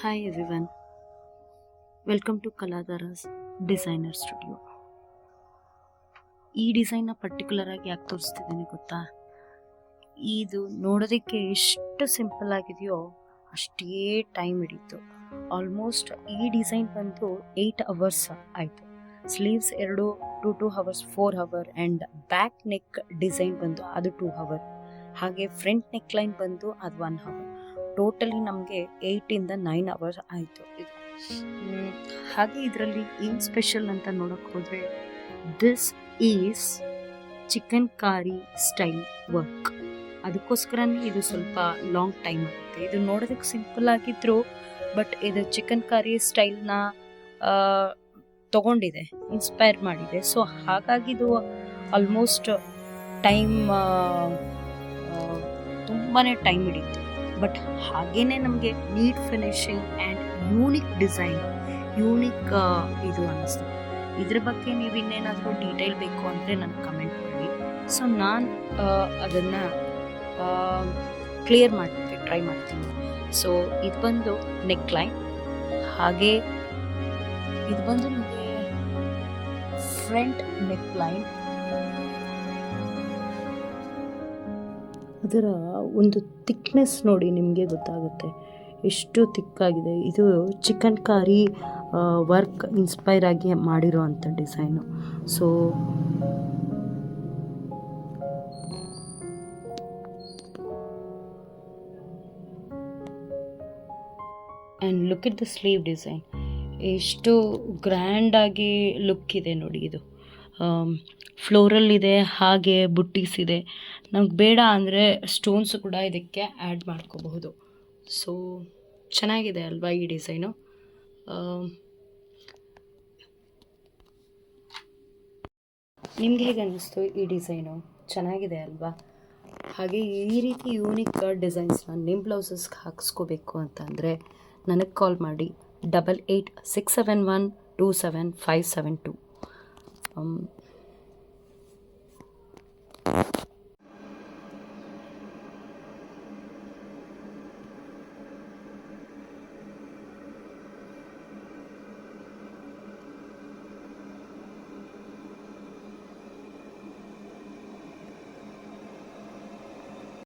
Hi everyone, welcome to Kaladhara's designer studio. ಈ ಡಿಸೈನ್ನ particular ಆಗಿ ಯಾಕೆ ತೋರಿಸ್ತಿದ್ದೀನಿ ಗೊತ್ತಾ? ಇದು ನೋಡೋದಕ್ಕೆ ಎಷ್ಟು ಸಿಂಪಲ್ ಆಗಿದೆಯೋ ಅಷ್ಟೇ ಟೈಮ್ ಹಿಡಿತು. ಆಲ್ಮೋಸ್ಟ್ ಈ ಡಿಸೈನ್ ಬಂದು 8 ಅವರ್ಸ್ ಆಯಿತು. Sleeves 2 hours 4 hour and back neck design ಬಂದು ಅದು 2 ಅವರ್, ಹಾಗೆ ಫ್ರಂಟ್ ನೆಕ್ ಲೈನ್ ಬಂದು ಅದು 1 ಅವರ್. ಟೋಟಲಿ ನಮಗೆ 8ಇಂದ 9 ಅವರ್ಸ್ ಆಯಿತು ಇದು. ಹಾಗೆ ಇದರಲ್ಲಿ ಏನು ಸ್ಪೆಷಲ್ ಅಂತ ನೋಡೋಕೆ ಹೋದರೆ, ದಿಸ್ ಈಸ್ ಚಿಕನ್ ಕಾರಿ ಸ್ಟೈಲ್ ವರ್ಕ್. ಅದಕ್ಕೋಸ್ಕರನೇ ಇದು ಸ್ವಲ್ಪ ಲಾಂಗ್ ಟೈಮ್ ಆಗುತ್ತೆ. ಇದು ನೋಡೋದಕ್ಕೆ ಸಿಂಪಲ್ ಆಗಿದ್ರು, ಬಟ್ ಇದು ಚಿಕನ್ ಕಾರಿ ಸ್ಟೈಲ್ನ ತಗೊಂಡಿದೆ, ಇನ್ಸ್ಪೈರ್ ಮಾಡಿದೆ. ಸೊ ಹಾಗಾಗಿ ಇದು ಆಲ್ಮೋಸ್ಟ್ ಟೈಮ್ ತುಂಬಾ ಟೈಮ್ ಹಿಡಿತು. ಬಟ್ ಹಾಗೇನೆ ನಮಗೆ neat finishing and unique design, unique ಇದು ಅನ್ನಿಸ್ತು. ಇದ್ರ ಬಗ್ಗೆ ನೀವು ಇನ್ನೇನಾದರೂ ಡೀಟೇಲ್ ಬೇಕು ಅಂದರೆ ನನಗೆ ಕಮೆಂಟ್ ಮಾಡಿ. ಸೊ ನಾನು ಅದನ್ನು ಕ್ಲಿಯರ್ ಮಾಡೋಕ್ಕೆ ಟ್ರೈ ಮಾಡ್ತೀನಿ. ಸೊ ಇದು ಬಂದು ನೆಕ್ ಲೈನ್, ಹಾಗೆ ಇದು ಬಂದು ನಿಮಗೆ ಫ್ರಂಟ್ ನೆಕ್ ಲೈನ್. ಅದರ ಒಂದು ಥಿಕ್ನೆಸ್ ನೋಡಿ, ನಿಮಗೆ ಗೊತ್ತಾಗುತ್ತೆ ಎಷ್ಟು ಥಿಕ್ಕಾಗಿದೆ. ಇದು ಚಿಕನ್ ಕಾರಿ ವರ್ಕ್ ಇನ್ಸ್ಪೈರ್ ಆಗಿ ಮಾಡಿರೋ ಅಂಥ design. So and look it the sleeve design, ಎಷ್ಟು ಗ್ರ್ಯಾಂಡಾಗಿ ಲುಕ್ ಇದೆ ನೋಡಿ. ಇದು ಫ್ಲೋರಲ್ ಇದೆ, ಹಾಗೆ ಬುಟ್ಟೀಸ್ ಇದೆ. ನಮ್ಗೆ ಬೇಡ ಅಂದರೆ ಸ್ಟೋನ್ಸ್ ಕೂಡ ಇದಕ್ಕೆ ಆ್ಯಡ್ ಮಾಡ್ಕೋಬಹುದು. ಸೊ ಚೆನ್ನಾಗಿದೆ ಅಲ್ವಾ ಈ ಡಿಸೈನು? ನಿಮ್ಗೆ ಹೇಗೆ ಅನ್ನಿಸ್ತು ಈ ಡಿಸೈನು? ಚೆನ್ನಾಗಿದೆ ಅಲ್ವಾ? ಹಾಗೆ ಈ ರೀತಿ ಯೂನಿಕ್ ಡಿಸೈನ್ಸ್ನ ನಿಮ್ಮ ಬ್ಲೌಸಸ್ಗೆ ಹಾಕಿಸ್ಕೋಬೇಕು ಅಂತಂದರೆ ನನಗೆ ಕಾಲ್ ಮಾಡಿ 8867127572.